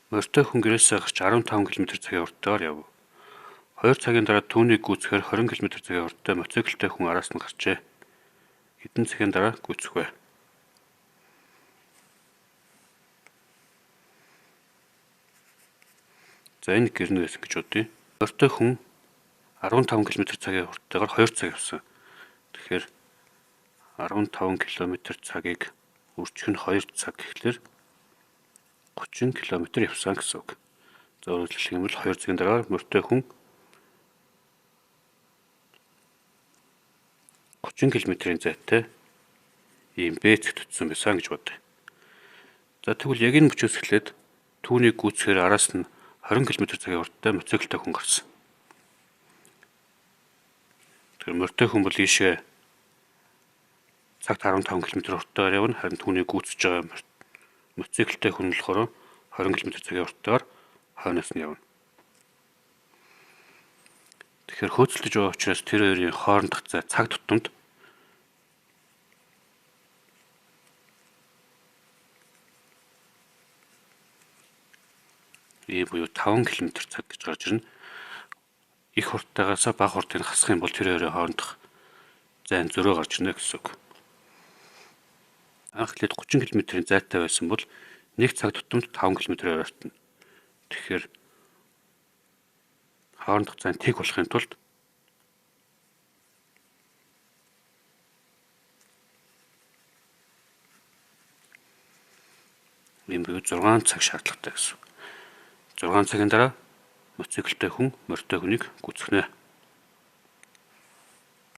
Морьтой хүн гэрээсээ гарч 15 км/цагийн хурдтайгаар яв. 2 цагийн дараа түүнийг гүйцэхээр 20 км/цагийн хурдтай мотоциклтэй хүн араас нь гарчээ. Хэдэн цагийн дараа гүйцэх вэ? За энэ гэрнэ гэсэн гэж бодъё. Морьтой хүн 15 км/цагийн хурдтайгаар 2 цаг явсан. Тэгэхээр 15 км/цагийг үржих нь 2 цаг гэхлээр 30 км явсан гэсэн үг. За өөрөөр хэлэх юм бол 2 цагийн дараа морьтой хүн 30 км-ийн зайтай ийм бэцэгт төтсөн байсан гэж бодъё. За тэгвэл яг энэ мөчөөс эхлээд түүнийг гүйцэхээр араас нь 20 км/цагийн хурдтай мотоциклтэй хүн гарсан. Тэгэхээр морьтой хүн бол ийшээ цагт 15 км хурдтайгаар явна, харин түүнийг гүйцэж байгаа мотоциклтэй хүн болохоор 20 км/цагийн хурдтайгаар хойноос нь явна. Тэгэхээр хөөцөлдөж байгаа учраас тэр хоёрын хоорондох зай цаг тутамд буюу 5 км/цаг гэж гарч ирнэ. Их хурдтайгаас бага хурдыг хасах юм бол тэр хоёрын хоорондох зай нь зөрөө гарч ирнэ гэсэн үг. Анх лээд 30 км-ийн зайтай байсан бол 1 цаг тутамд 5 км-ээр ойртно. Тэгэхээр хоорондох зай нь тэг болохын тулд буюу 6 цаг шаардлагатай гэсэн. 6 цагийн дараа мотоциклтэй хүн морьтой хүнийг гүйцэхнэ.